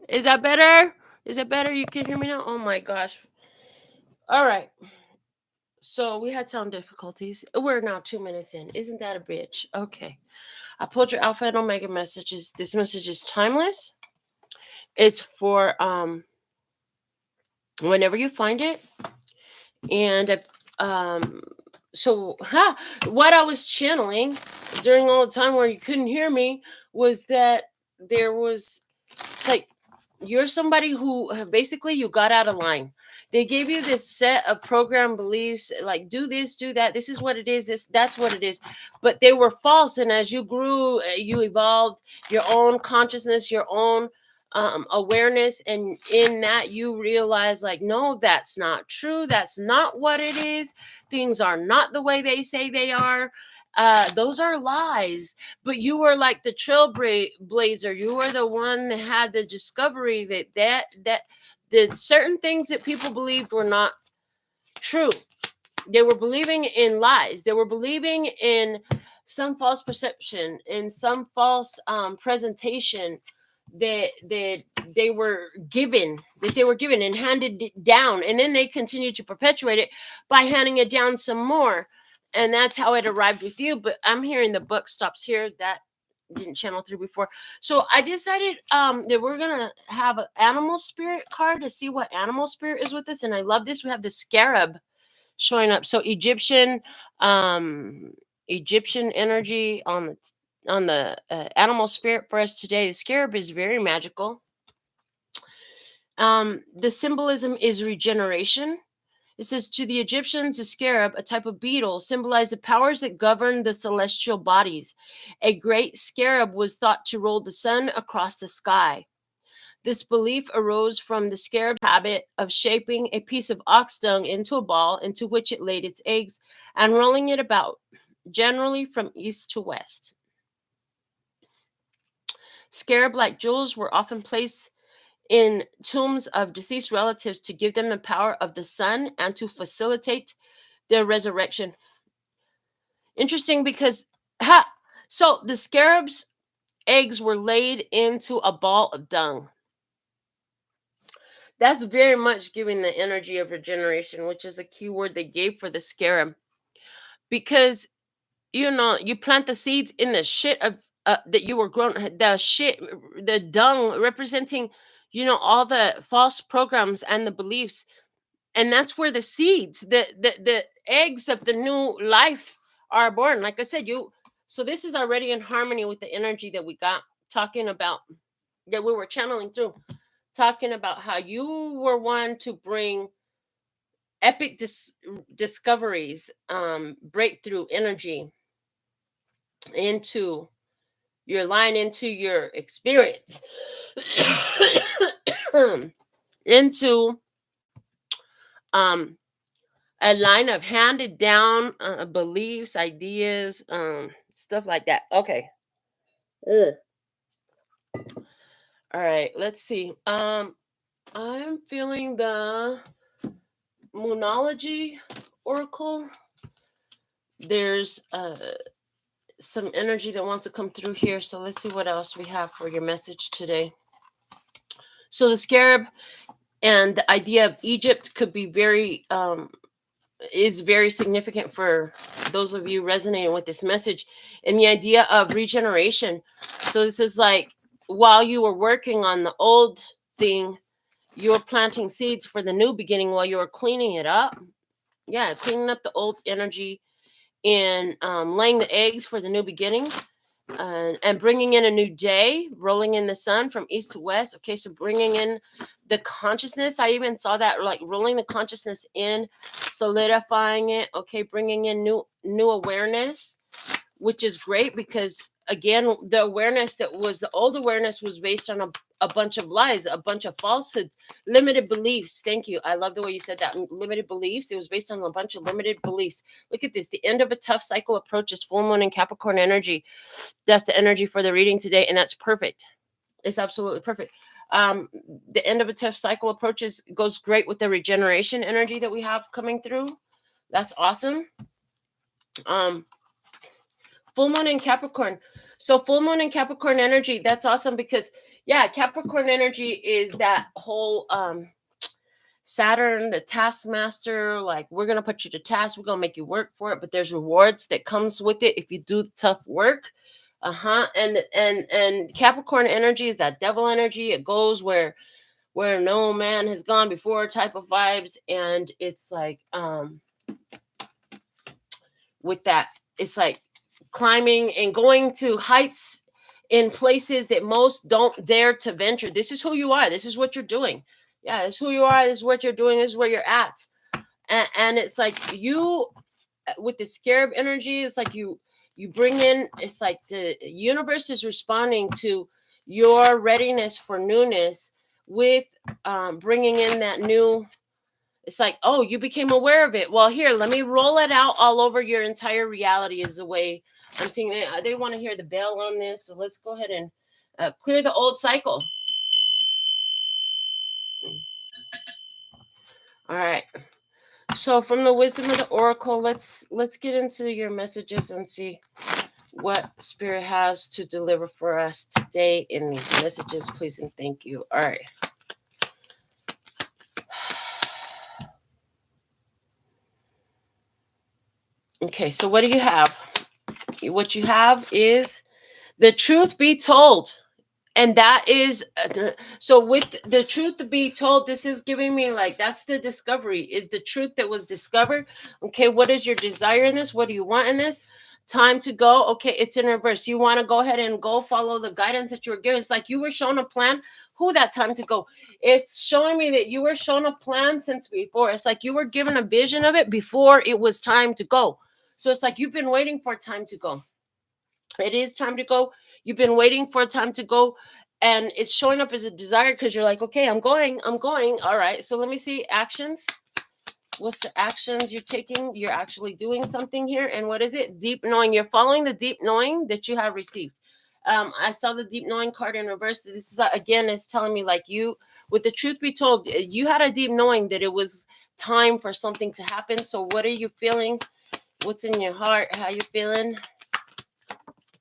Is that better? Is it better? You can hear me now? Oh my gosh. All right. So we had sound difficulties. We're now 2 minutes in. Isn't that a bitch? Okay. I pulled your alpha and omega messages. This message is timeless. It's for whenever you find it. And so what I was channeling during all the time where you couldn't hear me was that there was, it's like, you're somebody who basically you got out of line. They gave you this set of program beliefs, like do this, do that, this is what it is, that's what it is, but they were false. And as you grew, you evolved your own consciousness, your own awareness, and in that you realize, like, no, that's not true, that's not what it is, things are not the way they say they are. Those are lies. But you were like the trailblazer. You were the one that had the discovery that the certain things that people believed were not true. They were believing in lies. They were believing in some false perception, in some false presentation that they were given, and handed it down, and then they continued to perpetuate it by handing it down some more, and that's how it arrived with you. But I'm hearing the book stops here. That didn't channel through before. So I decided that we're gonna have an animal spirit card to see what animal spirit is with us. And I love this. We have the scarab showing up. So Egyptian energy on the animal spirit for us today. The scarab is very magical. The symbolism is regeneration. It says, to the Egyptians, the scarab, a type of beetle, symbolized the powers that govern the celestial bodies. A great scarab was thought to roll the sun across the sky. This belief arose from the scarab's habit of shaping a piece of ox dung into a ball into which it laid its eggs and rolling it about, generally from east to west. Scarab-like jewels were often placed in tombs of deceased relatives to give them the power of the sun and to facilitate their resurrection. Interesting, because so the scarab's eggs were laid into a ball of dung. That's very much giving the energy of regeneration, which is a key word they gave for the scarab. Because, you plant the seeds in the shit of that you were grown, the dung representing, all the false programs and the beliefs. And that's where the seeds, the eggs of the new life are born. Like I said, so this is already in harmony with the energy that we got talking about, that we were channeling through, talking about how you were one to bring epic discoveries, breakthrough energy into your line, into your experience, into a line of handed down beliefs, ideas, stuff like that. Okay. Ugh. All right, let's see. I'm feeling the Moonology Oracle. There's some energy that wants to come through here. So let's see what else we have for your message today. So the scarab and the idea of Egypt could be is very significant for those of you resonating with this message, and the idea of regeneration. So this is like, while you were working on the old thing, you were planting seeds for the new beginning while you were cleaning it up. Yeah, cleaning up the old energy and laying the eggs for the new beginning, and bringing in a new day, rolling in the sun from east to west. Okay, so bringing in the consciousness. I even saw that, like rolling the consciousness in, solidifying it. Okay, bringing in new awareness, which is great, because again, the awareness that was the old awareness was based on a bunch of lies, a bunch of falsehoods, limited beliefs. Thank you. I love the way you said that. Limited beliefs. It was based on a bunch of limited beliefs. Look at this. The end of a tough cycle approaches. Full moon in Capricorn energy. That's the energy for the reading today, and that's perfect. It's absolutely perfect. The end of a tough cycle approaches goes great with the regeneration energy that we have coming through. That's awesome. Full moon in Capricorn. So full moon in Capricorn energy, that's awesome, because Yeah, Capricorn energy is that whole Saturn, the taskmaster, like we're gonna put you to task, we're gonna make you work for it, but there's rewards that comes with it if you do the tough work. And Capricorn energy is that devil energy. It goes where no man has gone before type of vibes, and it's like with that, it's like climbing and going to heights in places that most don't dare to venture. This is who you are. This is what you're doing. Yeah, this is who you are. This is what you're doing. This is where you're at. And it's like you, with the scarab energy, it's like you bring in, it's like the universe is responding to your readiness for newness with bringing in that new. It's like, oh, you became aware of it. Well, here, let me roll it out all over your entire reality is the way I'm seeing it. They want to hear the bell on this. So let's go ahead and clear the old cycle. All right. So from the wisdom of the oracle, let's get into your messages and see what spirit has to deliver for us today in these messages. Please and thank you. All right. Okay, so what do you have? What you have is the truth be told. And that is so with the truth to be told, this is giving me like that's the discovery, is the truth that was discovered. Okay, what is your desire in this? What do you want in this? Time to go. Okay, it's in reverse. You want to go ahead and go follow the guidance that you were given. It's like you were shown a plan. Who that time to go? It's showing me that you were shown a plan since before. It's like you were given a vision of it before it was time to go. So it's like you've been waiting for time to go. It is time to go. You've been waiting for time to go, and it's showing up as a desire because you're like, okay, I'm going. All right, so let me see actions. What's the actions you're taking? You're actually doing something here. And what is it? Deep knowing. You're following the deep knowing that you have received. I saw the deep knowing card in reverse. This is again, is telling me like you, with the truth be told, you had a deep knowing that it was time for something to happen. So what are you feeling? What's in your heart? How you feeling?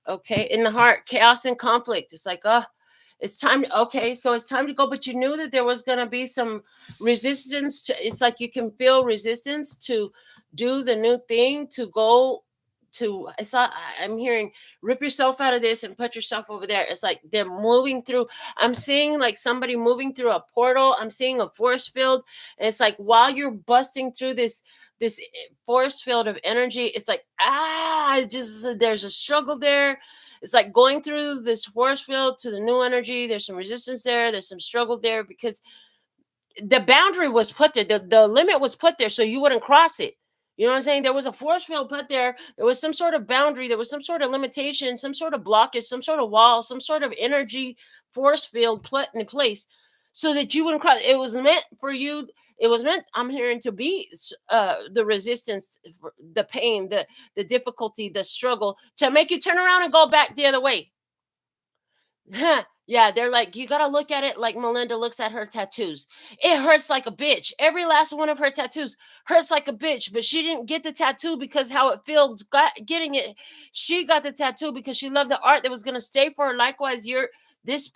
Okay, in the heart, chaos and conflict. It's like, it's time. Okay, so it's time to go, but you knew that there was going to be some resistance to, it's like you can feel resistance to do the new thing, to go to, it's not, I'm hearing rip yourself out of this and put yourself over there. It's like they're moving through. I'm seeing like somebody moving through a portal. I'm seeing a force field, and it's like while you're busting through this force field of energy, it's like just there's a struggle there. It's like going through this force field to the new energy. There's some resistance there. There's some struggle there because the boundary was put there. The limit was put there so you wouldn't cross it. You know what I'm saying? There was a force field put there. There was some sort of boundary. There was some sort of limitation, some sort of blockage, some sort of wall, some sort of energy force field put in place so that you wouldn't cross. It was meant for you. It was meant, I'm hearing, to be the resistance, the pain, the difficulty, the struggle, to make you turn around and go back the other way. Yeah, they're like, you gotta look at it like Melinda looks at her tattoos. It hurts like a bitch. Every last one of her tattoos hurts like a bitch, but she didn't get the tattoo because how it feels getting it. She got the tattoo because she loved the art that was gonna stay for her. Likewise, you're this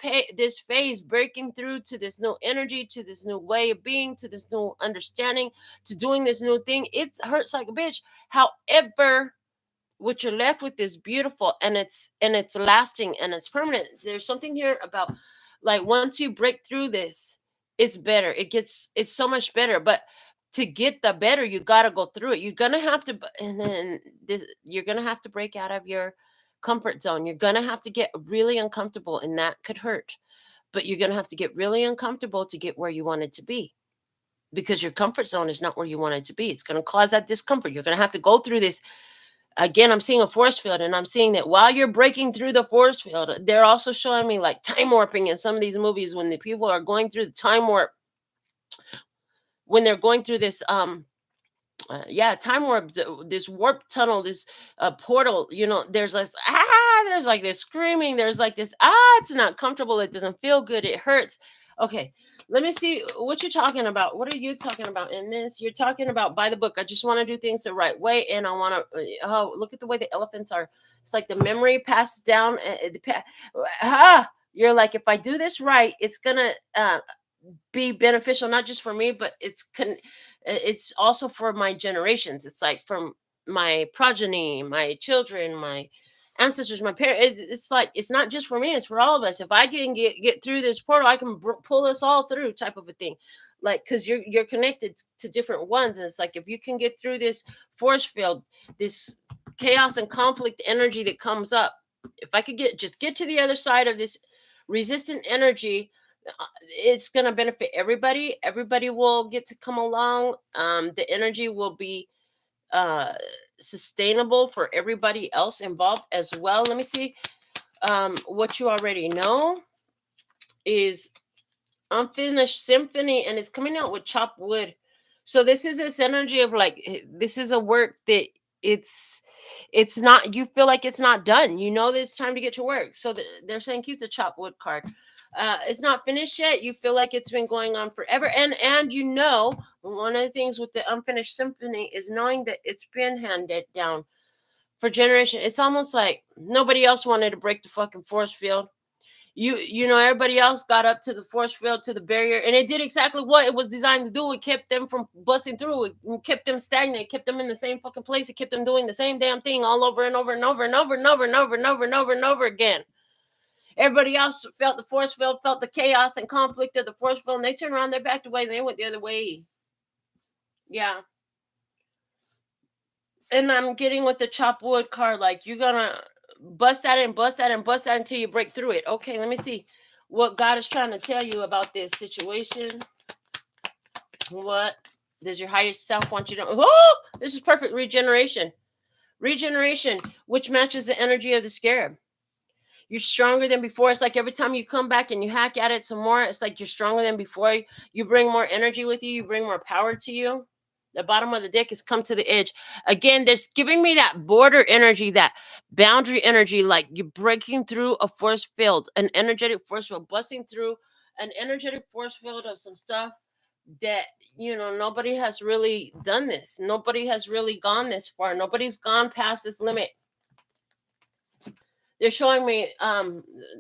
phase breaking through to this new energy, to this new way of being, to this new understanding, to doing this new thing. It hurts like a bitch. However, what you're left with is beautiful, and it's lasting and it's permanent. There's something here about like once you break through this, it's better. It's so much better. But to get the better, you got to go through it. You're gonna have to, and then you're gonna have to break out of your comfort zone. You're gonna have to get really uncomfortable, and that could hurt. But you're gonna have to get really uncomfortable to get where you want it to be, because your comfort zone is not where you want it to be. It's gonna cause that discomfort. You're gonna have to go through this. Again, I'm seeing a force field, and I'm seeing that while you're breaking through the force field, they're also showing me like time warping in some of these movies when the people are going through the time warp, when they're going through this time warp, this warp tunnel, this portal, there's there's like this screaming, there's like this it's not comfortable, it doesn't feel good, it hurts. Okay, let me see what you're talking about. What are you talking about in this? You're talking about by the book. I just want to do things the right way, and I want to look at the way the elephants are. It's like the memory passed down. You're like, if I do this right, it's gonna be beneficial, not just for me, but it's also for my generations. It's like from my progeny, my children, my ancestors, my parents. It's like, it's not just for me, it's for all of us. If I can get through this portal, I can pull us all through, type of a thing. Like, because you're connected to different ones, and it's like, if you can get through this force field, this chaos and conflict energy that comes up, if I could get to the other side of this resistant energy, it's going to benefit everybody. Everybody will get to come along. The energy will be uh sustainable for everybody else involved as well. Let me see. What you already know is unfinished symphony, and it's coming out with chopped wood. So this energy of like, this is a work that it's it's not, you feel like it's not done, you know that it's time to get to work. So they're saying keep the chopped wood card. It's not finished yet, you feel like it's been going on forever, and you know, one of the things with the unfinished symphony is knowing that it's been handed down for generation. It's almost like nobody else wanted to break the fucking force field. You know, everybody else got up to the force field, to the barrier, and it did exactly what it was designed to do. It kept them from busting through. It kept them stagnant. It kept them in the same fucking place. It kept them doing the same damn thing all over and over and over and over and over and over and over and over and over again. Everybody else felt the force field, felt the chaos and conflict of the force field, and they turned around, they backed away, and they went the other way. Yeah. And I'm getting with the chop wood card, like, you're gonna bust at it and bust at it and bust at it until you break through it. Okay, let me see what God is trying to tell you about this situation. What does your higher self want you to? Oh, this is perfect. Regeneration, which matches the energy of the scarab. You're stronger than before. It's like every time you come back and you hack at it some more, it's like you're stronger than before. You bring more energy with you. You bring more power to you. The bottom of the deck is come to the edge. Again, there's giving me that border energy, that boundary energy, like you're breaking through a force field, an energetic force field, busting through an energetic force field of some stuff that, you know, nobody has really done this. Nobody has really gone this far. Nobody's gone past this limit. They're showing me,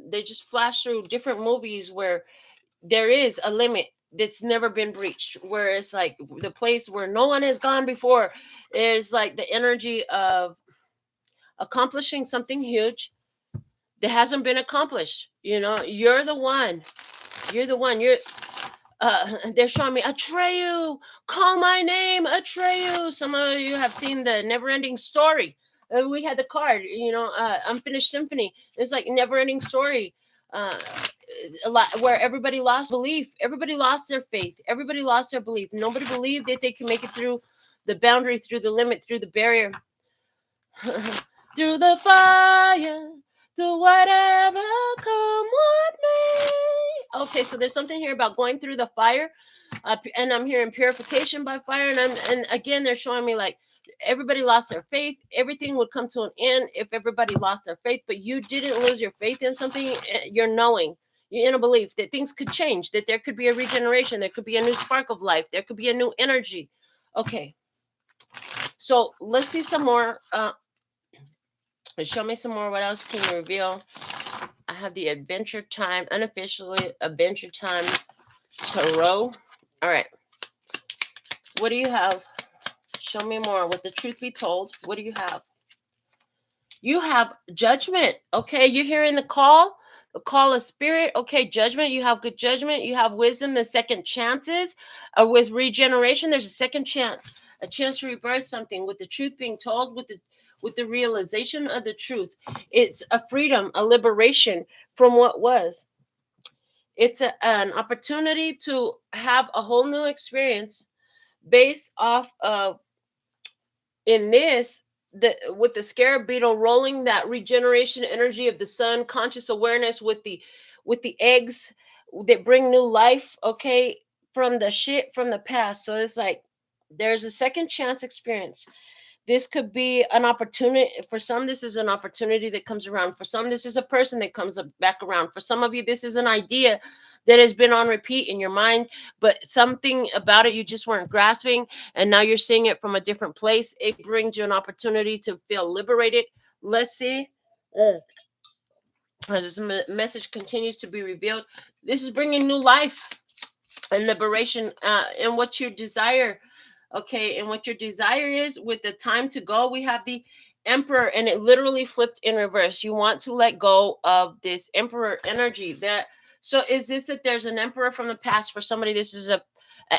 they just flash through different movies where there is a limit that's never been breached, where it's like the place where no one has gone before. Is like the energy of accomplishing something huge that hasn't been accomplished. You know, you're they're showing me Atreyu, call my name, Atreyu. Some of you have seen the Never Ending Story. We had the card, you know, Unfinished Symphony. It's like Never Ending Story. A lot where everybody lost belief, everybody lost their faith, everybody lost their belief. Nobody believed that they could make it through the boundary, through the limit, through the barrier, through the fire, through whatever come what may. Okay, so there's something here about going through the fire, and I'm hearing purification by fire, and again they're showing me like everybody lost their faith. Everything would come to an end if everybody lost their faith, but you didn't lose your faith in something. You're knowing, you're in a belief that things could change, that there could be a regeneration, there could be a new spark of life, there could be a new energy. Okay, so let's see some more. Show me some more. What else can you reveal? I have the Adventure Time, unofficially Adventure Time Tarot. All right. What do you have? Show me more. With the truth be told, what do you have? You have judgment. Okay, you're hearing the call of spirit. Okay, judgment. You have good judgment. You have wisdom. The second chances. With regeneration, there's a second chance, a chance to rebirth something. With the truth being told, with the realization of the truth, it's a freedom, a liberation from what was. It's an opportunity to have a whole new experience based off of, in this, with the scarab beetle rolling that regeneration energy of the sun, conscious awareness with the eggs that bring new life. Okay, from the shit from the past. So it's like there's a second chance experience. This could be an opportunity for some. This is an opportunity that comes around. For some, this is a person that comes back around. For some of you, this is an idea that has been on repeat in your mind, but something about it you just weren't grasping, and now you're seeing it from a different place. It brings you an opportunity to feel liberated. Let's see. As this message continues to be revealed, this is bringing new life and liberation in what you desire. Okay, and what your desire is with the time to go, we have the Emperor, and it literally flipped in reverse. You want to let go of this Emperor energy. That so is this that there's an Emperor from the past for somebody? This is a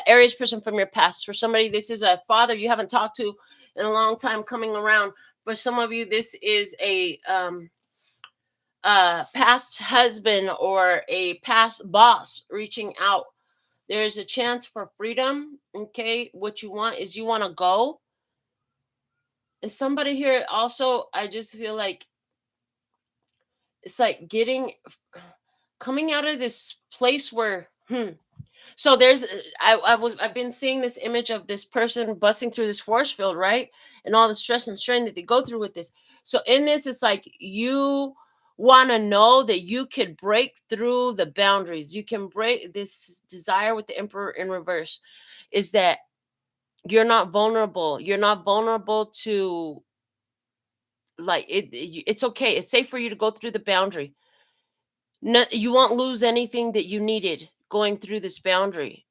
Aries person from your past. For somebody, this is a father you haven't talked to in a long time coming around. For some of you, this is a past husband or a past boss reaching out. There's a chance for freedom. Okay, what you want is you want to go. Is somebody here also? I just feel like it's like coming out of this place where so there's I've been seeing this image of this person busting through this force field, right? And all the stress and strain that they go through with this. So in this, it's like you want to know that you could break through the boundaries. You can break this desire with the Emperor in reverse. Is that you're not vulnerable. You're not vulnerable to like it's okay. It's safe for you to go through the boundary. No, you won't lose anything that you needed going through this boundary.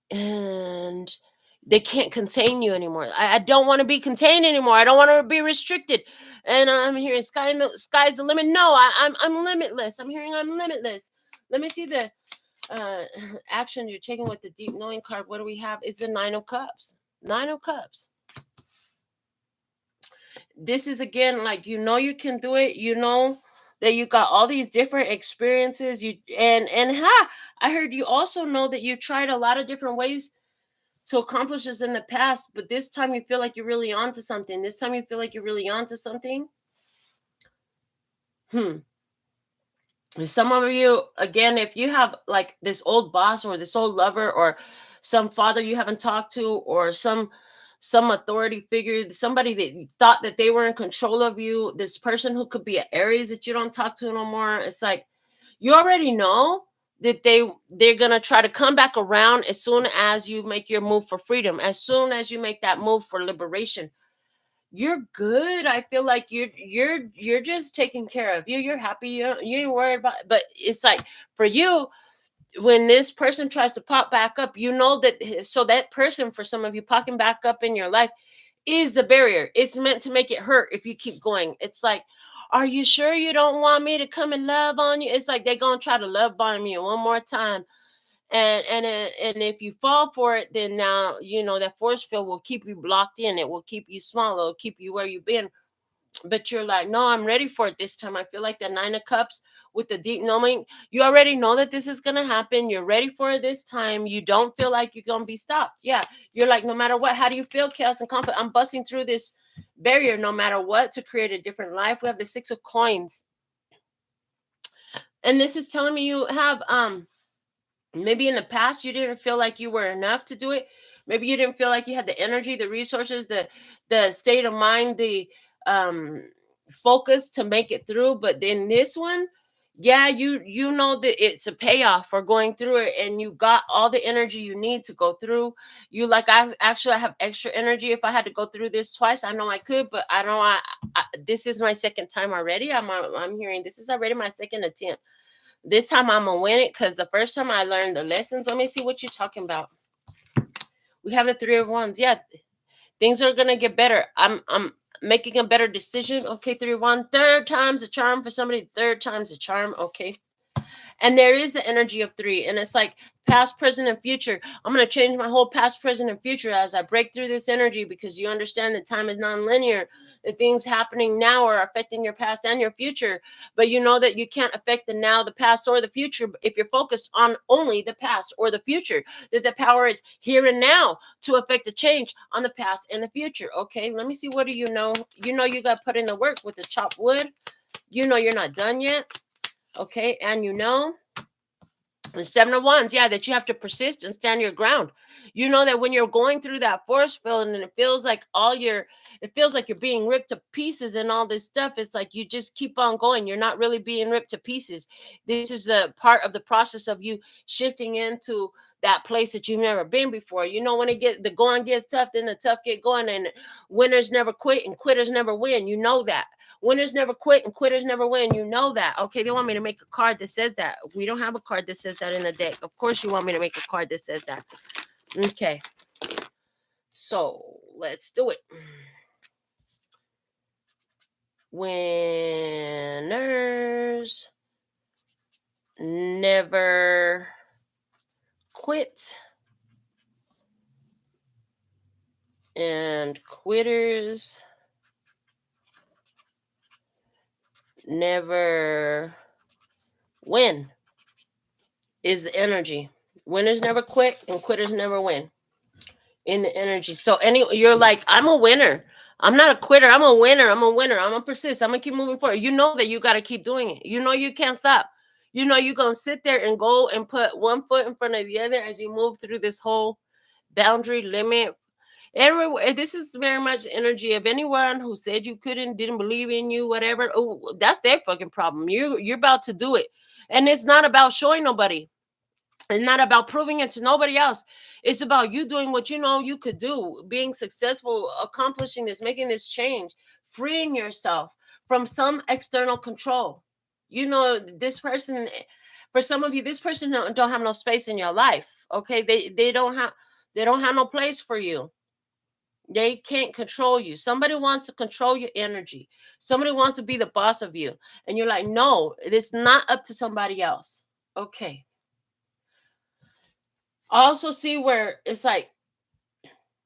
And they can't contain you anymore. I don't want to be contained anymore. I don't want to be restricted. And I'm hearing sky's the limit. No, I'm limitless. I'm hearing I'm limitless. Let me see the uh action you're taking with the deep knowing card. What do we have? Is the Nine of Cups. Nine of Cups. This is again like you can do it. You know that you got all these different experiences. You and I heard you also know that you tried a lot of different ways to accomplish this in the past, but this time you feel like you're really onto something. This time you feel like you're really onto something. Some of you, again, if you have like this old boss or this old lover or some father you haven't talked to or some authority figure, somebody that you thought that they were in control of you, this person who could be an Aries that you don't talk to no more, it's like you already know that they're gonna try to come back around as soon as you make your move for freedom, as soon as you make that move for liberation. You're good. I feel like you're just taken care of. You're happy. You ain't worried about. But it's like for you, when this person tries to pop back up, you know that. So that person, for some of you, popping back up in your life is the barrier. It's meant to make it hurt if you keep going. It's like, are you sure you don't want me to come and love on you? It's like they're gonna try to love bomb you one more time. And if you fall for it, then now you know that force field will keep you blocked in. It will keep you small. It'll keep you where you've been. But you're like, no, I'm ready for it this time. I feel like the Nine of Cups with the deep knowing. You already know that this is gonna happen. You're ready for it this time. You don't feel like you're gonna be stopped. Yeah, you're like, no matter what. How do you feel? Chaos and conflict. I'm busting through this barrier, no matter what, to create a different life. We have the Six of Coins, and this is telling me you have maybe in the past you didn't feel like you were enough to do it. Maybe you didn't feel like you had the energy, the resources, the state of mind, the um focus to make it through. But then this one, yeah, you know that it's a payoff for going through it, and you got all the energy you need to go through. You like, I have extra energy. If I had to go through this twice, I know I could, but I know this is my second time already. I'm hearing this is already my second attempt. This time I'm gonna win it because the first time I learned the lessons. Let me see what you're talking about. We have the Three of Wands. Yeah, things are gonna get better. I'm making a better decision. Okay, Three of Wands. Third time's a charm for somebody. Third time's a charm. Okay. And there is the energy of three, and it's like past, present, and future. I'm going to change my whole past, present, and future as I break through this energy, because you understand that time is non-linear. The things happening now are affecting your past and your future, but you know that you can't affect the now, the past, or the future if you're focused on only the past or the future. That the power is here and now to affect the change on the past and the future. Okay, let me see. What do you know? You know you got to put in the work with the chopped wood. You know you're not done yet. Okay, and you know the Seven of Wands, yeah, that you have to persist and stand your ground. You know that when you're going through that force field and it feels like it feels like you're being ripped to pieces and all this stuff, it's like you just keep on going. You're not really being ripped to pieces. This is a part of the process of you shifting into that place that you've never been before. You know, when the going gets tough, then the tough get going, and winners never quit and quitters never win. You know that. Winners never quit and quitters never win. You know that. Okay, they want me to make a card that says that. We don't have a card that says that in the deck. Of course, you want me to make a card that says that. Okay. So let's do it. Winners never quit and quitters never win is the energy. Winners never quit and quitters never win in the energy. So you're like, I'm a winner. I'm not a quitter. I'm a winner. I'm a winner. I'm gonna persist. I'm gonna keep moving forward. You know that you got to keep doing it. You know you can't stop. You know you're gonna sit there and go and put one foot in front of the other as you move through this whole boundary limit. This is very much energy of anyone who said you couldn't, didn't believe in you, whatever. Oh, that's their fucking problem. You're about to do it, and it's not about showing nobody. It's not about proving it to nobody else. It's about you doing what you know you could do, being successful, accomplishing this, making this change, freeing yourself from some external control. You know, this person, for some of you, this person don't have no space in your life. Okay, they don't have no place for you. They can't control you. Somebody wants to control your energy. Somebody wants to be the boss of you. And you're like, no, it's not up to somebody else. Okay. I also see where it's like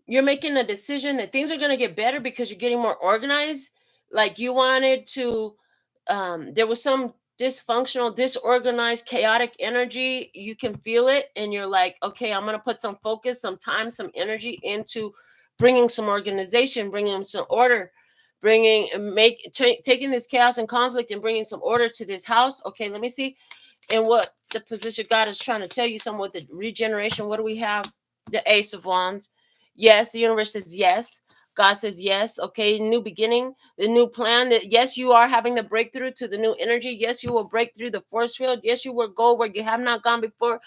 you're making a decision that things are going to get better because you're getting more organized. Like you wanted to, there was some dysfunctional, disorganized, chaotic energy. You can feel it. And you're like, okay, I'm going to put some focus, some time, some energy into bringing some organization, bringing some order, taking this chaos and conflict and bringing some order to this house. Okay, let me see. And what the position God is trying to tell you, some with the regeneration. What do we have? The Ace of Wands. Yes, the universe says yes. God says yes. Okay, new beginning, the new plan. That yes, you are having the breakthrough to the new energy. Yes, you will break through the force field. Yes, you will go where you have not gone before.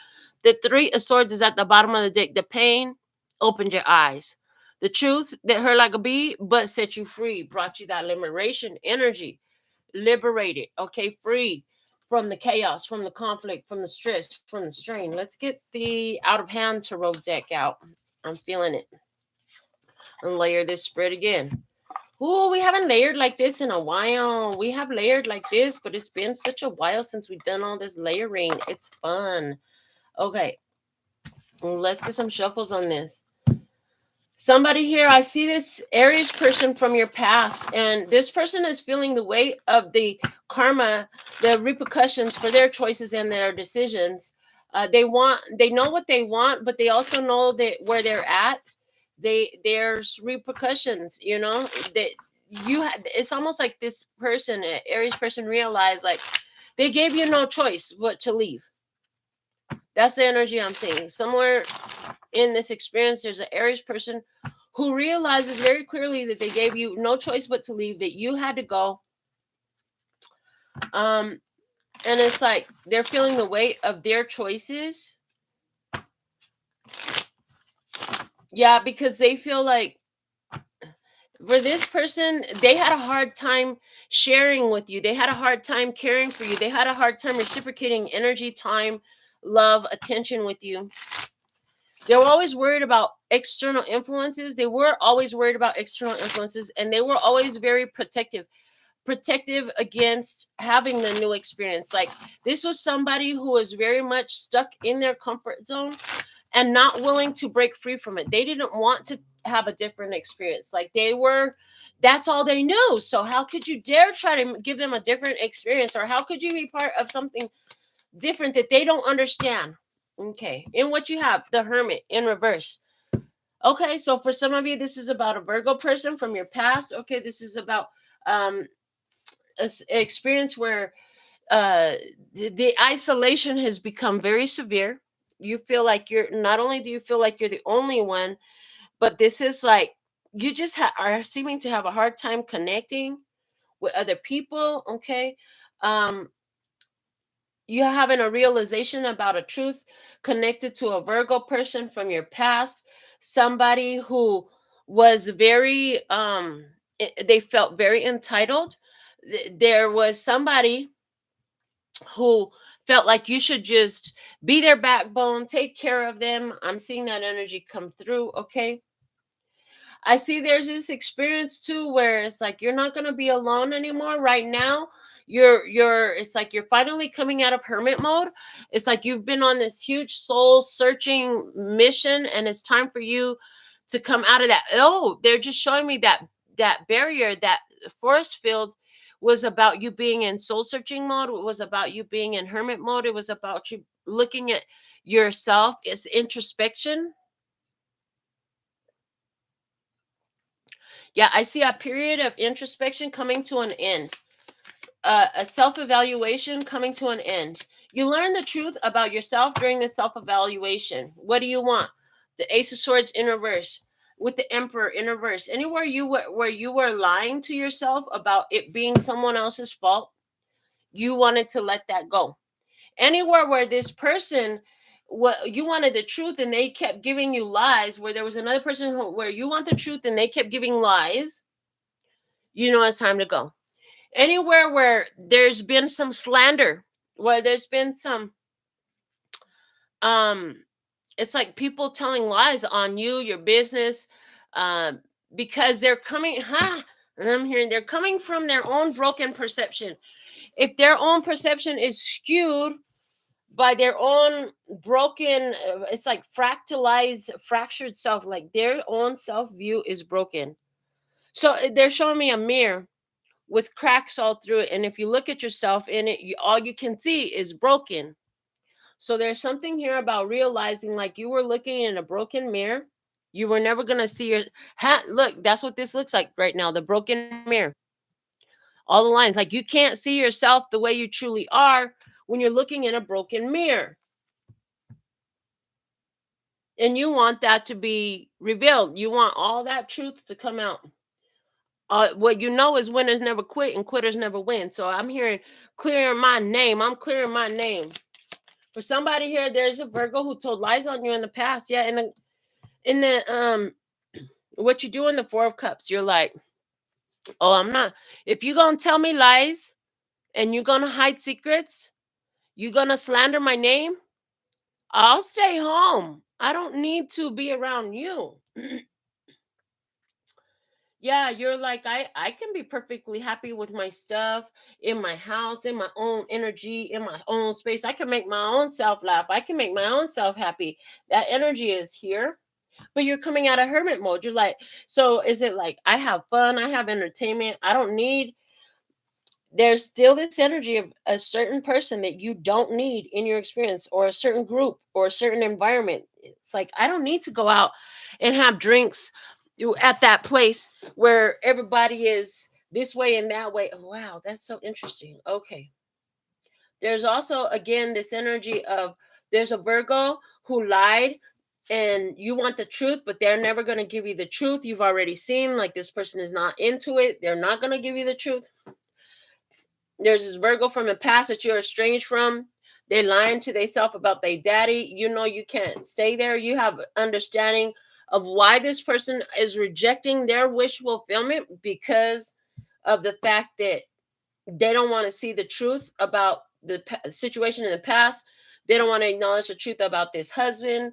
The Three of Swords is at the bottom of the deck. The pain opened your eyes. The truth that hurt like a bee, but set you free, brought you that liberation energy. Liberated, okay, free from the chaos, from the conflict, from the stress, from the strain. Let's get the out of hand tarot deck out. I'm feeling it. And layer this spread again. Ooh, we haven't layered like this in a while. We have layered like this, but it's been such a while since we've done all this layering. It's fun. Okay, let's get some shuffles on this. Somebody here, I see this Aries person from your past, and this person is feeling the weight of the karma, the repercussions for their choices and their decisions. They know what they want, but they also know that where they're at, there's repercussions. You know that it's almost like this person, Aries person, realized like they gave you no choice but to leave. That's the energy I'm seeing. Somewhere in this experience, there's an Aries person who realizes very clearly that they gave you no choice but to leave, that you had to go. And it's like they're feeling the weight of their choices. Yeah, because they feel like for this person, they had a hard time sharing with you. They had a hard time caring for you. They had a hard time reciprocating energy, time, love, attention with you. They were always worried about external influences. They were always worried about external influences, and they were always very protective against having the new experience. Like this was somebody who was very much stuck in their comfort zone and not willing to break free from it. They didn't want to have a different experience. Like that's all they knew. So how could you dare try to give them a different experience? Or how could you be part of something different that they don't understand? Okay, in what you have, the Hermit in reverse. Okay, so for some of you, this is about a Virgo person from your past. Okay, this is about an experience where the isolation has become very severe. you feel like you're, not only do you feel like you're the only one, but this is like you just are seeming to have a hard time connecting with other people. Okay. um you're having a realization about a truth connected to a Virgo person from your past, somebody who was very they felt very entitled. There was somebody who felt like you should just be their backbone, take care of them. I'm seeing that energy come through. Okay. I see there's this experience too where it's like you're not going to be alone anymore right now. You're it's like you're finally coming out of hermit mode. It's like you've been on this huge soul searching mission, and it's time for you to come out of that. Oh, they're just showing me that that barrier, that forest field was about you being in soul searching mode. It was about you being in hermit mode. It was about you looking at yourself. It's introspection. Yeah, I see a period of introspection coming to an end, a self evaluation coming to an end. You learn the truth about yourself during the self evaluation. What do you want? The Ace of Swords in reverse with the Emperor in reverse. Anywhere where you were lying to yourself about it being someone else's fault, you wanted to let that go. Anywhere where this person, what you wanted the truth and they kept giving you lies, where there was another person where you want the truth and they kept giving lies, you know it's time to go. Anywhere where there's been some slander, where there's been some um it's like people telling lies on you, your business, um because they're coming, and I'm hearing they're coming from their own broken perception. If their own perception is skewed by their own broken, it's like fractalized, fractured self, like their own self view is broken. So they're showing me a mirror with cracks all through it. And if you look at yourself in it, all you can see is broken. So there's something here about realizing like you were looking in a broken mirror. You were never going to see your look. That's what this looks like right now. The broken mirror, all the lines, like you can't see yourself the way you truly are when you're looking in a broken mirror. And you want that to be revealed. You want all that truth to come out. What you know is winners never quit and quitters never win. So I'm hearing clearing my name. I'm clearing my name. For somebody here, there's a Virgo who told lies on you in the past. Yeah, in the what you do in the Four of Cups, you're like, oh, I'm not. If you're gonna tell me lies and you're gonna hide secrets, you're gonna slander my name, I'll stay home. I don't need to be around you. Yeah, you're like, I can be perfectly happy with my stuff in my house, in my own energy, in my own space. I can make my own self laugh. I can make my own self happy. That energy is here. But you're coming out of hermit mode. You're like, so is it like I have fun, I have entertainment, I don't need, there's still this energy of a certain person that you don't need in your experience, or a certain group or a certain environment. It's like I don't need to go out and have drinks at that place where everybody is this way and that way. Oh, wow, that's so interesting. Okay. There's also again this energy of there's a Virgo who lied and you want the truth, but they're never going to give you the truth. You've already seen like this person is not into it. They're not going to give you the truth. There's this Virgo from the past that you're estranged from. They're lying to themselves about their daddy. You know you can't stay there. You have understanding of why this person is rejecting their wish fulfillment because of the fact that they don't want to see the truth about the situation in the past. They don't want to acknowledge the truth about this husband.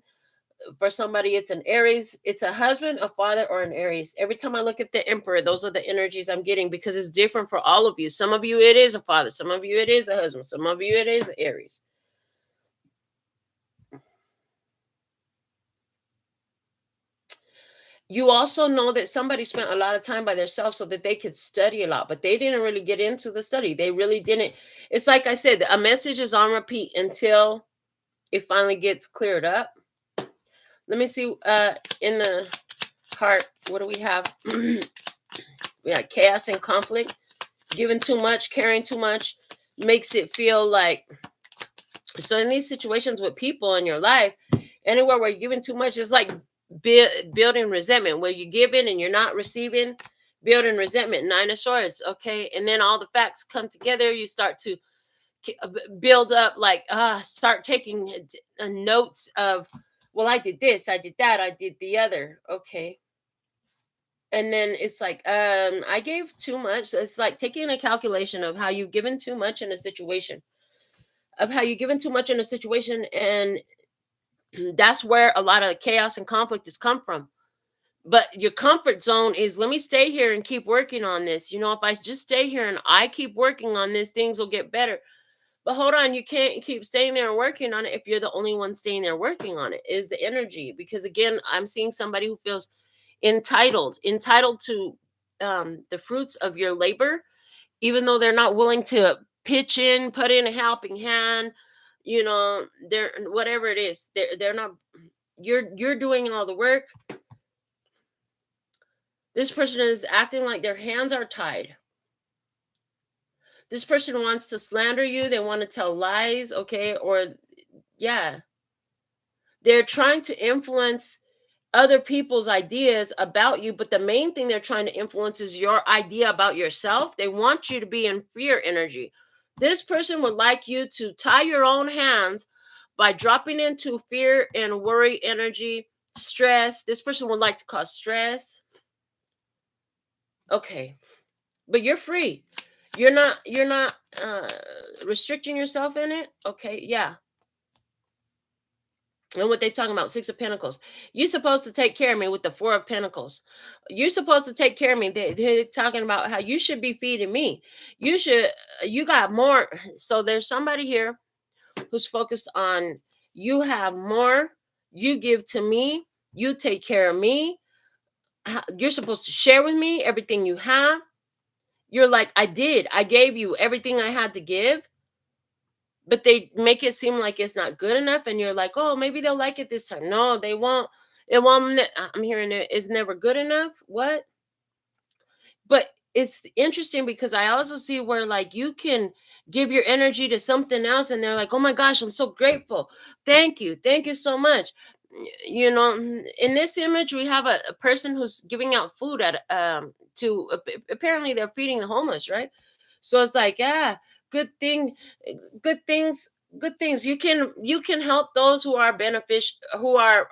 For somebody, it's an Aries. It's a husband, a father, or an Aries. Every time I look at the Emperor, those are the energies I'm getting because it's different for all of you. Some of you, it is a father. Some of you, it is a husband. Some of you, it is an Aries. You also know that somebody spent a lot of time by themselves so that they could study a lot, but they didn't really get into the study. They really didn't. It's like I said, a message is on repeat until it finally gets cleared up. Let me see in the heart, what do we have? We got chaos and conflict. Giving too much, caring too much makes it feel like So in these situations with people in your life, anywhere where you're giving too much, it's like building resentment, where you're giving and you're not receiving, building resentment. Nine of Swords, okay? And then all the facts come together. You start to build up, like, start taking notes of, well, I did this, I did that, I did the other, okay? And then it's like, I gave too much. So it's like taking a calculation of how you've given too much in a situation, and that's where a lot of chaos and conflict has come from. But your comfort zone is, let me stay here and keep working on this. If I just stay here and I keep working on this, things will get better. But hold on, you can't keep staying there and working on it if you're the only one staying there working on it, is the energy. Because again, I'm seeing somebody who feels entitled to the fruits of your labor, even though they're not willing to pitch in, put in a helping hand. They're, whatever it is, they're not. You're doing all the work. This person is acting like their hands are tied. This person wants to slander you. They want to tell lies, okay? Or, yeah, they're trying to influence other people's ideas about you, but the main thing they're trying to influence is your idea about yourself. They want you to be in fear energy. This person would like you to tie your own hands by dropping into fear and worry energy, stress. This person would like to cause stress. Okay. But you're free. You're not restricting yourself in it. Okay, yeah. And what they talking about, Six of Pentacles. You're supposed to take care of me with the Four of Pentacles. You're supposed to take care of me. They're talking about how you should be feeding me. You got more. So there's somebody here who's focused on, you have more. You give to me. You take care of me. You're supposed to share with me everything you have. You're like, I gave you everything I had to give. But they make it seem like it's not good enough, and you're like, oh, maybe they'll like it this time. No, they won't. It won't. I'm hearing it is never good enough. What? But it's interesting because I also see where, like, you can give your energy to something else and they're like, oh my gosh, I'm so grateful, thank you so much. In this image we have a person who's giving out food at to apparently they're feeding the homeless, right? So it's like, yeah, good thing, good things, good things. You can help those who are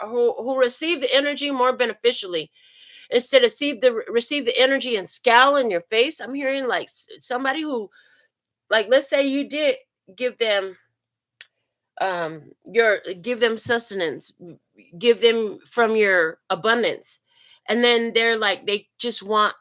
who receive the energy more beneficially, instead of receive the energy and scowl in your face. I'm hearing like somebody who, like, let's say you did give them your give them sustenance, give them from your abundance, and then they're like, they just want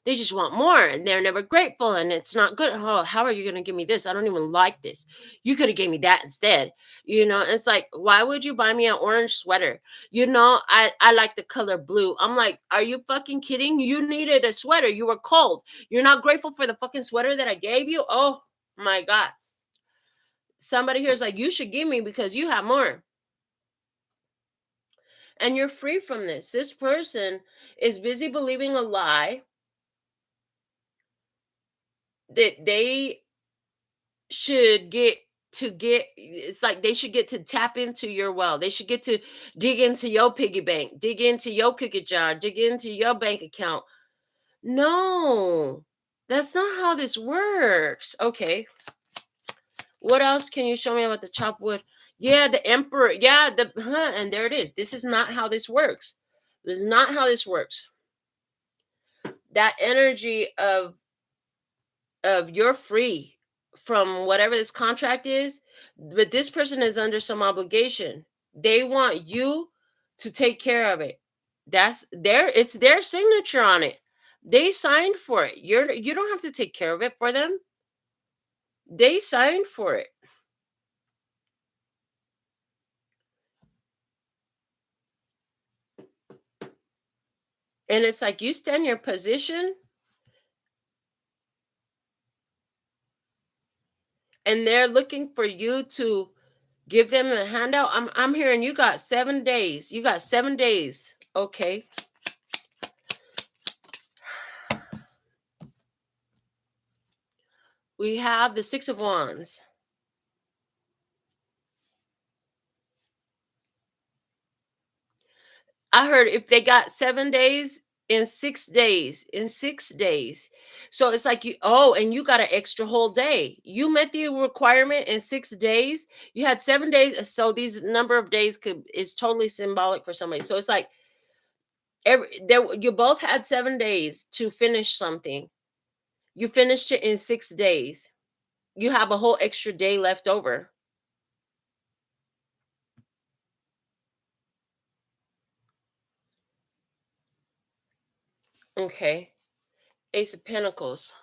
more, and they're never grateful, and it's not good. Oh, how are you going to give me this? I don't even like this. You could have gave me that instead. It's like, why would you buy me an orange sweater? I like the color blue. I'm like, are you fucking kidding? You needed a sweater. You were cold. You're not grateful for the fucking sweater that I gave you? Oh my God. Somebody here is like, you should give me because you have more. And you're free from this. This person is busy believing a lie that they should get it's like they should get to tap into your well. They should get to dig into your piggy bank, dig into your cookie jar, dig into your bank account. No, that's not how this works. Okay. What else can you show me about the chopped wood? Yeah, the emperor. Yeah, and there it is. This is not how this works. This is not how this works. That energy of you're free from whatever this contract is, but this person is under some obligation. They want you to take care of it. It's their signature on it. They signed for it. You don't have to take care of it for them. They signed for it. And it's like, you stand your position, and they're looking for you to give them a handout. I'm hearing you got 7 days. You got 7 days. Okay. We have the Six of Wands. I heard if they got 7 days, in 6 days, in 6 days. So it's like and you got an extra whole day. You met the requirement in 6 days. You had 7 days. So these number of days is totally symbolic for somebody. So it's like you both had 7 days to finish something. You finished it in 6 days. You have a whole extra day left over. Okay. Ace of Pentacles.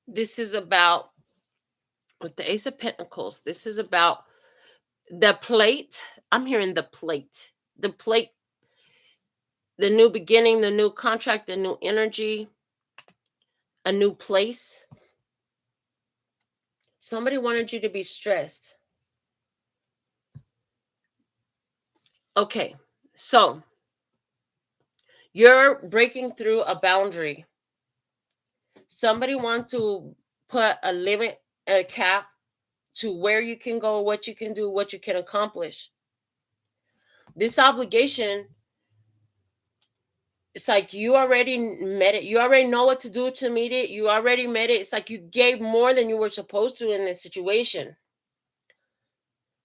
This is about, with the Ace of Pentacles, this is about the plate. I'm hearing the plate. The plate, the new beginning, the new contract, the new energy, a new place. Somebody wanted you to be stressed. Okay, so you're breaking through a boundary. Somebody wants to put a limit, a cap to where you can go, what you can do, what you can accomplish. This obligation, it's like you already met it. You already know what to do to meet it. You already met it. It's like you gave more than you were supposed to in this situation.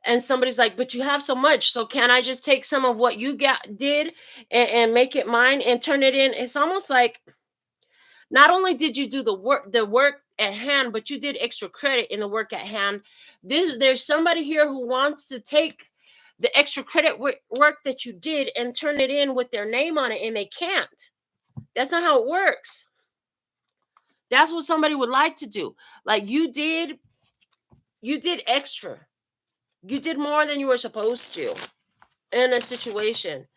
And somebody's like, but you have so much. So can I just take some of what you did and make it mine and turn it in? It's almost like not only did you do the work at hand, but you did extra credit in the work at hand. There's somebody here who wants to take the extra credit work that you did and turn it in with their name on it, and they can't. That's not how it works. That's what somebody would like to do. Like you did extra. You did more than you were supposed to in a situation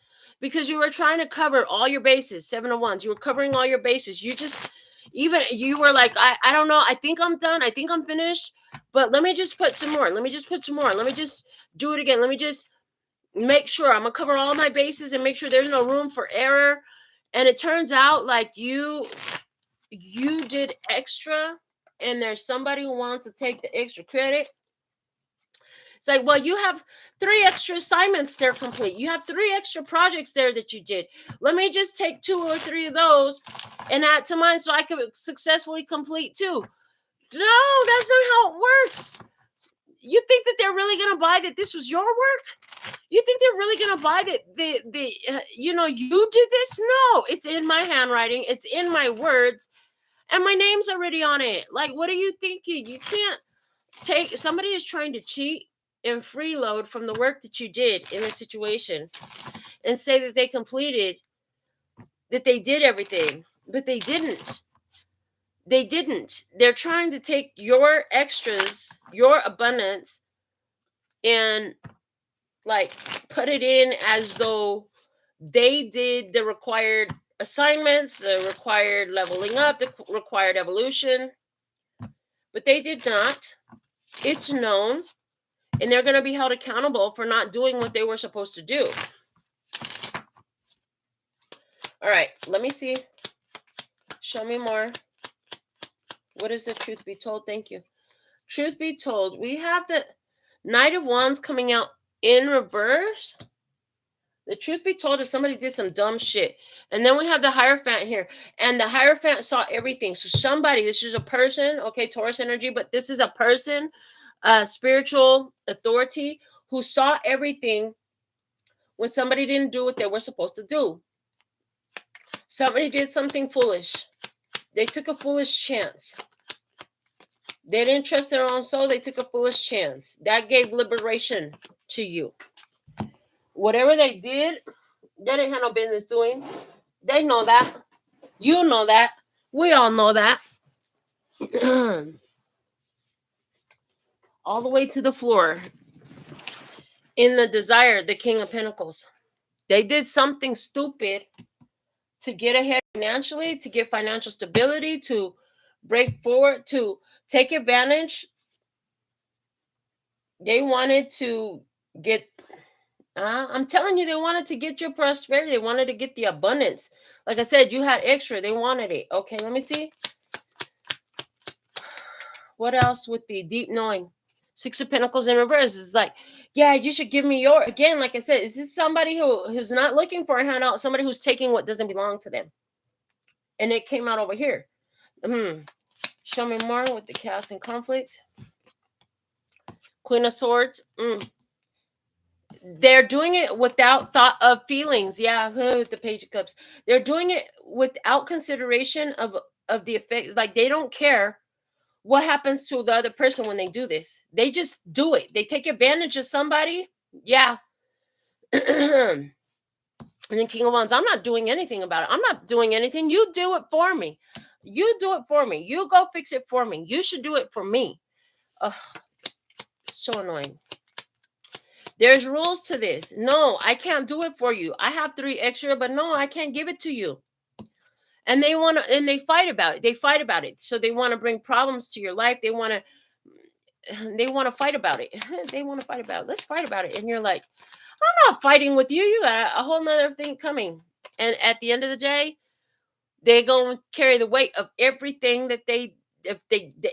because you were trying to cover all your bases. 7 of Wands. You were covering all your bases. You were like, I don't know. I think I'm done. I think I'm finished. But let me just put some more. Let me just put some more. Let me just do it again. Let me just make sure I'm going to cover all my bases and make sure there's no room for error. And it turns out like you did extra, and there's somebody who wants to take the extra credit. It's like, well, you have 3 extra assignments there complete. You have 3 extra projects there that you did. Let me just take 2 or 3 of those and add to mine so I could successfully complete 2. No, that's not how it works. You think that they're really going to buy that this was your work? You think they're really going to buy that you did this? No, it's in my handwriting. It's in my words. And my name's already on it. Like, what are you thinking? You can't somebody is trying to cheat and freeload from the work that you did in a situation and say that they completed, that they did everything, but they didn't. They didn't. They're trying to take your extras, your abundance, and like put it in as though they did the required assignments, the required leveling up, the required evolution, but they did not. It's known. And they're going to be held accountable for not doing what they were supposed to do. All right, let me see. Show me more. What is the truth be told? Thank you. Truth be told, we have the Knight of Wands coming out in reverse. The truth be told is somebody did some dumb shit. And then we have the Hierophant here. And the Hierophant saw everything. So somebody, this is a person, okay, Taurus energy, but this is a person, a spiritual authority who saw everything when somebody didn't do what they were supposed to do. Somebody did something foolish. They took a foolish chance. They didn't trust their own soul. They took a foolish chance. That gave liberation to you. Whatever they did, they didn't have no business doing. They know that. You know that. We all know that. All the way to the floor. In the Desire, the King of Pentacles. They did something stupid to get ahead financially, to get financial stability, to break forward, to take advantage. They wanted to get, I'm telling you, they wanted to get your prosperity. They wanted to get the abundance. Like I said, you had extra. They wanted it. Okay, let me see. What else with the deep knowing? Six of Pentacles in reverse is like, yeah, you should give me your. Again, like I said, is this somebody who's not looking for a handout? Somebody who's taking what doesn't belong to them. And it came out over here. Show me more with the chaos and conflict. Queen of Swords. They're doing it without thought of feelings. Yeah, the Page of Cups. They're doing it without consideration of the effects. Like, they don't care what happens to the other person when they do this. They just do it. They take advantage of somebody. Yeah. And then King of Wands, I'm not doing anything about it. I'm not doing anything. You do it for me. You do it for me. You go fix it for me. You should do it for me. Ugh, so annoying. There's rules to this. No, I can't do it for you. I have 3 extra, but no, I can't give it to you. And they want to, and they fight about it. They fight about it. So they want to bring problems to your life. They want to fight about it. They want to fight about it. Let's fight about it. And you're like, I'm not fighting with you. You got a whole nother thing coming. And at the end of the day, they're going to carry the weight of everything that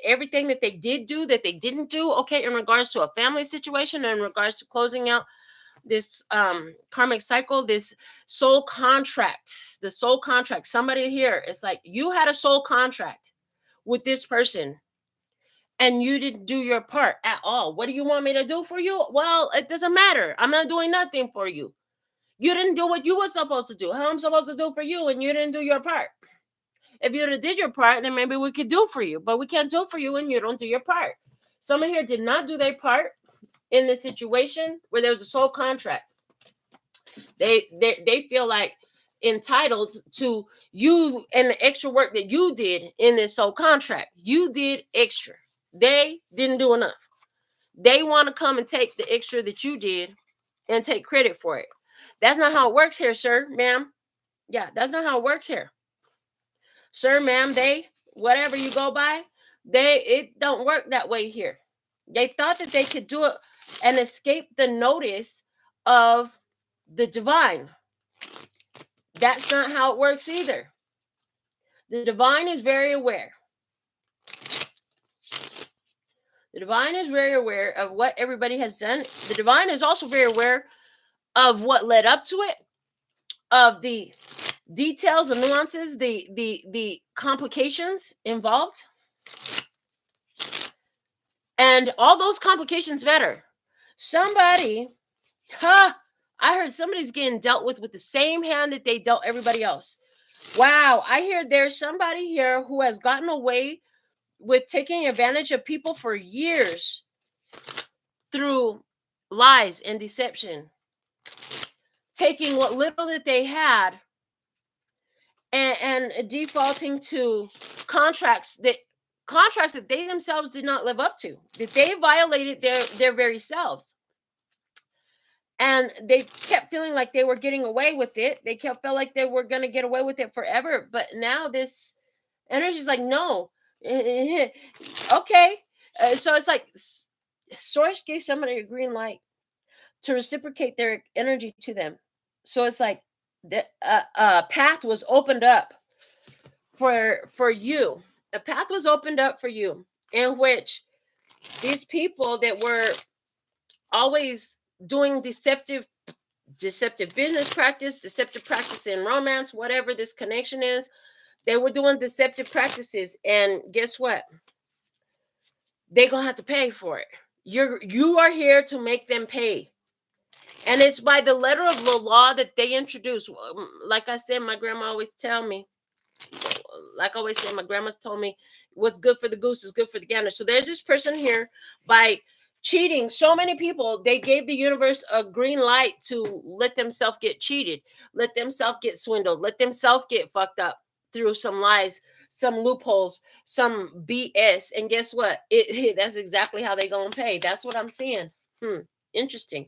everything that they did do, that they didn't do. Okay, in regards to a family situation, in regards to closing out this karmic cycle, this soul contract, the soul contract. Somebody here, it's like you had a soul contract with this person and you didn't do your part at all. What do you want me to do for you? Well, it doesn't matter. I'm not doing nothing for you. You didn't do what you were supposed to do. How I'm supposed to do for you and you didn't do your part? If you did your part, then maybe we could do for you, but we can't do for you when you don't do your part. Someone here did not do their part in this situation where there's a soul contract. They feel like entitled to you and the extra work that you did in this soul contract. You did extra. They didn't do enough. They want to come and take the extra that you did and take credit for it. That's not how it works here, sir, ma'am. Yeah, that's not how it works here. Sir, ma'am, they, whatever you go by, it don't work that way here. They thought that they could do it and escape the notice of the divine. That's not how it works either. The divine is very aware. The divine is very aware of what everybody has done. The divine is also very aware of what led up to it, of the details, the nuances, the complications involved. And all those complications matter. Somebody, I heard somebody's getting dealt with the same hand that they dealt everybody else. Wow, I hear there's somebody here who has gotten away with taking advantage of people for years through lies and deception. Taking what little that they had and defaulting to contracts that they themselves did not live up to, that they violated their very selves. And they kept feeling like they were getting away with it. They kept felt like they were going to get away with it forever. But now this energy is like, no. Okay. So it's like Source gave somebody a green light to reciprocate their energy to them. So it's like the path was opened up for you. A path was opened up for you in which these people that were always doing deceptive business practice, deceptive practice in romance, whatever this connection is, they were doing deceptive practices. And guess what? They're going to have to pay for it. You are here to make them pay. And it's by the letter of the law that they introduce. Like I said, my grandma always tell me, like I always say, my grandma's told me, what's good for the goose is good for the gander. So there's this person here, by cheating so many people, they gave the universe a green light to let themselves get cheated, let themselves get swindled, let themselves get fucked up through some lies, some loopholes, some BS. And guess what? That's exactly how they gonna pay. That's what I'm seeing. Interesting.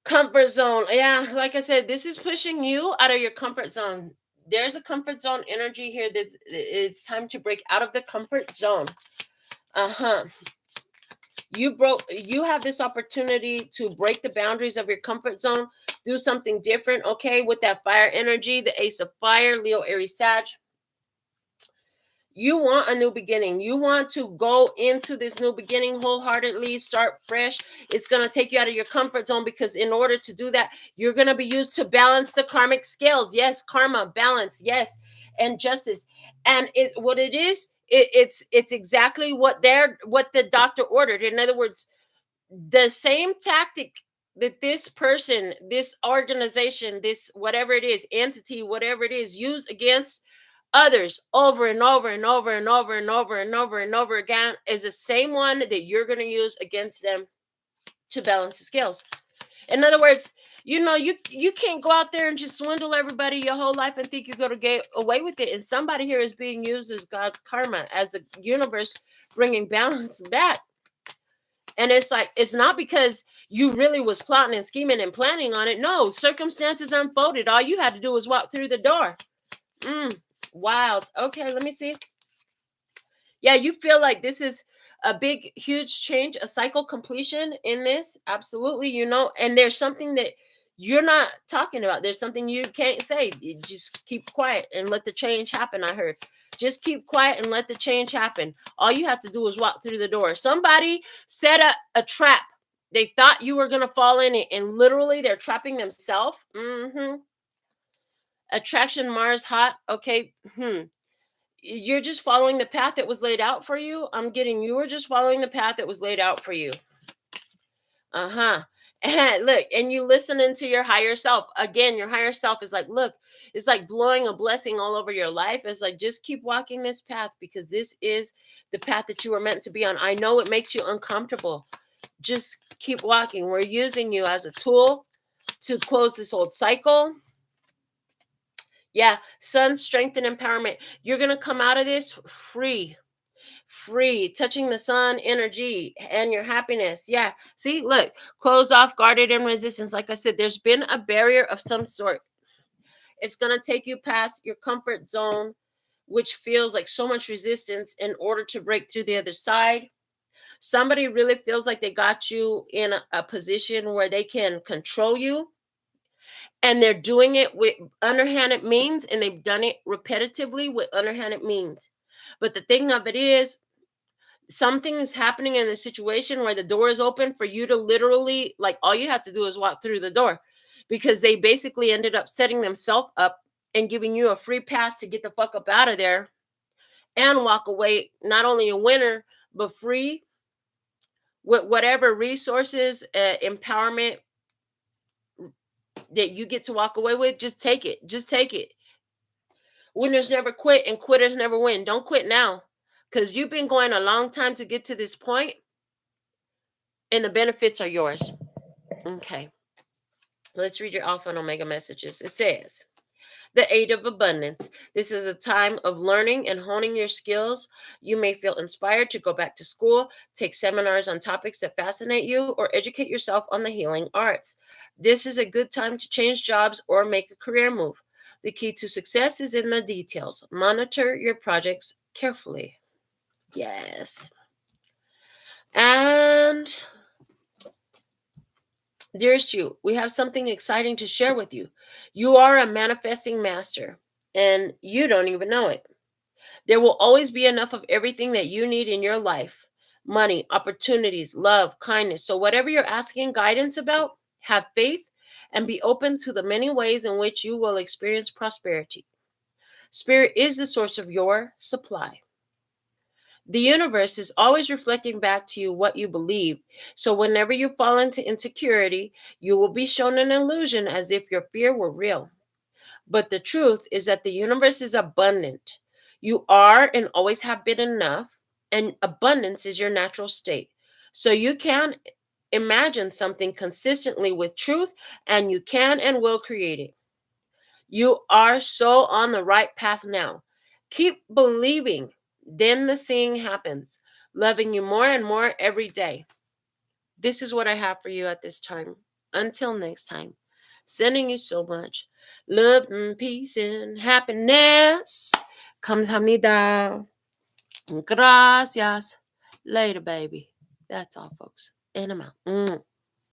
Comfort zone. Yeah, like I said, this is pushing you out of your comfort zone. There's a comfort zone energy here that's it's time to break out of the comfort zone. You have this opportunity to break the boundaries of your comfort zone. do something different, okay? With that fire energy, the Ace of Fire, Leo, Aries, Sag. You want a new beginning. You want to go into this new beginning wholeheartedly, start fresh. It's going to take you out of your comfort zone, because in order to do that, you're going to be used to balance the karmic scales. Yes, karma, balance, yes, and justice. And what it is, it's exactly what the doctor ordered. In other words, the same tactic that this person, this organization, this whatever it is, entity, whatever it is, use against others over and over and over and over and over and over and over again is the same one that you're going to use against them to balance the scales. In other words, you can't go out there and just swindle everybody your whole life and think you're going to get away with it. And somebody here is being used as God's karma, as the universe bringing balance back. And it's like, it's not because you really was plotting and scheming and planning on it. No, circumstances unfolded. All you had to do was walk through the door. Wild. Okay, let me see. Yeah, you feel like this is a big, huge change, a cycle completion in this. Absolutely, and there's something that you're not talking about. There's something you can't say. You just keep quiet and let the change happen, I heard. Just keep quiet and let the change happen. All you have to do is walk through the door. Somebody set a trap. They thought you were going to fall in it, and literally they're trapping themselves. Attraction, Mars, hot. Okay. You're just following the path that was laid out for you. You were just following the path that was laid out for you. And look, and you listening to your higher self. Again, your higher self is like, look, it's like blowing a blessing all over your life. It's like, just keep walking this path, because this is the path that you were meant to be on. I know it makes you uncomfortable. Just keep walking. We're using you as a tool to close this old cycle. Yeah, sun, strength, and empowerment. You're going to come out of this free, touching the sun energy and your happiness. Yeah, see, look, closed off, guarded, and resistance. Like I said, there's been a barrier of some sort. It's going to take you past your comfort zone, which feels like so much resistance, in order to break through the other side. Somebody really feels like they got you in a position where they can control you. And they're doing it with underhanded means, and they've done it repetitively with underhanded means. But the thing of it is, something is happening in the situation where the door is open for you to literally, like, all you have to do is walk through the door, because they basically ended up setting themselves up and giving you a free pass to get the fuck up out of there and walk away, not only a winner, but free with whatever resources, empowerment that you get to walk away with. Just take it. Just take it. Winners never quit and quitters never win. Don't quit now, because you've been going a long time to get to this point, and the benefits are yours. Okay. Let's read your Alpha and Omega messages. It says, the Eight of Abundance. This is a time of learning and honing your skills. You may feel inspired to go back to school, take seminars on topics that fascinate you, or educate yourself on the healing arts. This is a good time to change jobs or make a career move. The key to success is in the details. Monitor your projects carefully. Yes. And dearest you, we have something exciting to share with you. You are a manifesting master, and you don't even know it. There will always be enough of everything that you need in your life: money, opportunities, love, kindness. So whatever you're asking guidance about, have faith and be open to the many ways in which you will experience prosperity. Spirit is the source of your supply. The universe is always reflecting back to you what you believe. So whenever you fall into insecurity, you will be shown an illusion as if your fear were real. But the truth is that the universe is abundant. You are and always have been enough, and abundance is your natural state. So you can imagine something consistently with truth, and you can and will create it. You are so on the right path now. Keep believing. Then the seeing happens, loving you more and more every day. This is what I have for you at this time. Until next time, sending you so much love and peace and happiness. 감사합니다. Gracias. Later, baby. That's all, folks. And I'm out.